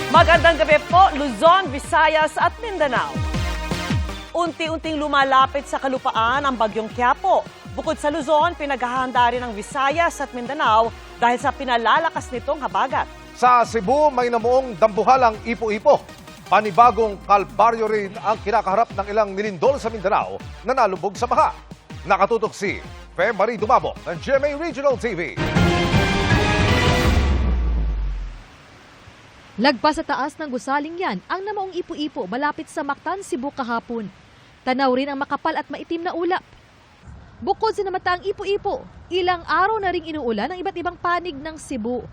Magandang gabi po, Luzon, Visayas at Mindanao. Unti-unting lumalapit sa kalupaan ang bagyong Quiapo. Bukod sa Luzon, pinaghahanda rin ang Visayas at Mindanao dahil sa pinalalakas nitong habagat. Sa Cebu, may namuong dambuhalang ipo-ipo. Panibagong kalbaryo rin ang kinakaharap ng ilang nilindol sa Mindanao na nalubog sa baha. Nakatutok si Fe Marie Dumabo ng GMA Regional TV. Lagpas sa taas ng gusaling yan ang namaong ipo-ipo malapit sa Mactan, Cebu kahapon. Tanaw rin ang makapal at maitim na ulap. Bukod sa namataang ipo-ipo, ilang araw na ring inuulan ang iba't ibang panig ng Cebu.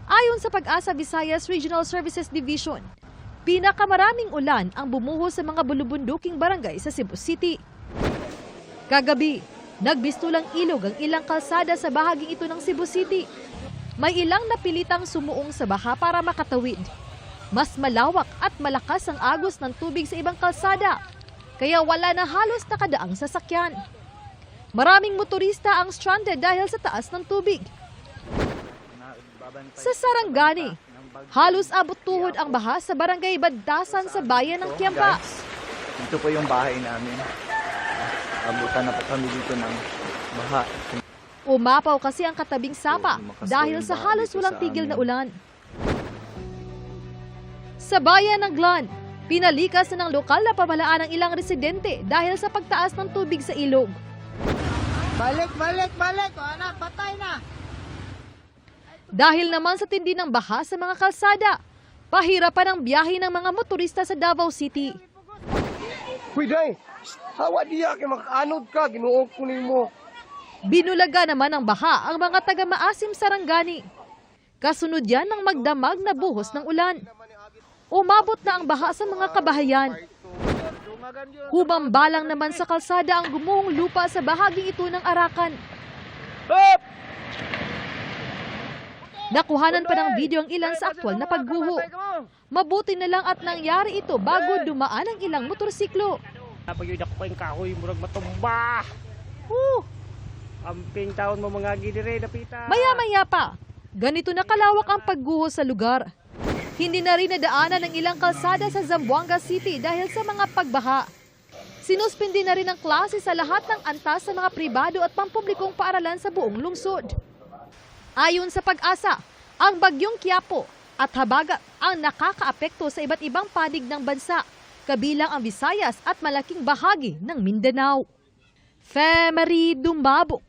Ayon sa Pag-asa Visayas Regional Services Division, pinakamaraming ulan ang bumuhos sa mga bulubunduking barangay sa Cebu City. Kagabi, nagbistulang ilog ang ilang kalsada sa bahaging ito ng Cebu City. May ilang napilitang sumuong sa baha para makatawid. Mas malawak at malakas ang agos ng tubig sa ibang kalsada, kaya wala na halos nakadaang sasakyan. Maraming motorista ang stranded dahil sa taas ng tubig. Sa Sarangani, halos abot tuhod ang baha sa barangay Baddasan sa bayan ng Kiampa. Ito po yung bahay namin. Abutan na po kami dito ng baha. Umapaw kasi ang katabing sapa dahil sa halos walang tigil na ulan. Sa bayan ng Glan, pinalikas na ng lokal na pamahalaan ng ilang residente dahil sa pagtaas ng tubig sa ilog. Balik! Anak, patay na! Dahil naman sa tindi ng baha sa mga kalsada, pahirapan ang biyahe ng mga motorista sa Davao City. Pwede! Hawa diya kay makaanod ka, ginuog ko nimo. Binulaga naman ng baha ang mga taga-Maasim Sarangani. Kasunod yan ng magdamag na buhos ng ulan. Umabot na ang baha sa mga kabahayan. Humambalang naman sa kalsada ang gumuhong lupa sa bahaging ito ng Arakan. Nakuhanan pa ng video ang ilan sa aktwal na pagguho. Mabuti na lang at nangyari ito bago dumaan ang ilang motorsiklo. Napag-yun ako kayong kahoy, murag matumba. Amping taon mo mga gidire, napita. Maya-maya pa, ganito na kalawak ang pagguho sa lugar. Hindi na rin nadaanan ng ilang kalsada sa Zamboanga City dahil sa mga pagbaha. Sinuspindi na rin ang klase sa lahat ng antas sa mga pribado at pampublikong paaralan sa buong lungsod. Ayon sa Pag-asa, ang bagyong Quiapo at habagat ang nakakaapekto sa iba't ibang panig ng bansa, kabilang ang Visayas at malaking bahagi ng Mindanao. Fe Marie Dumabok,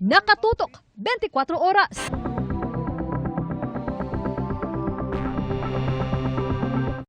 Nakatutok 24 Oras.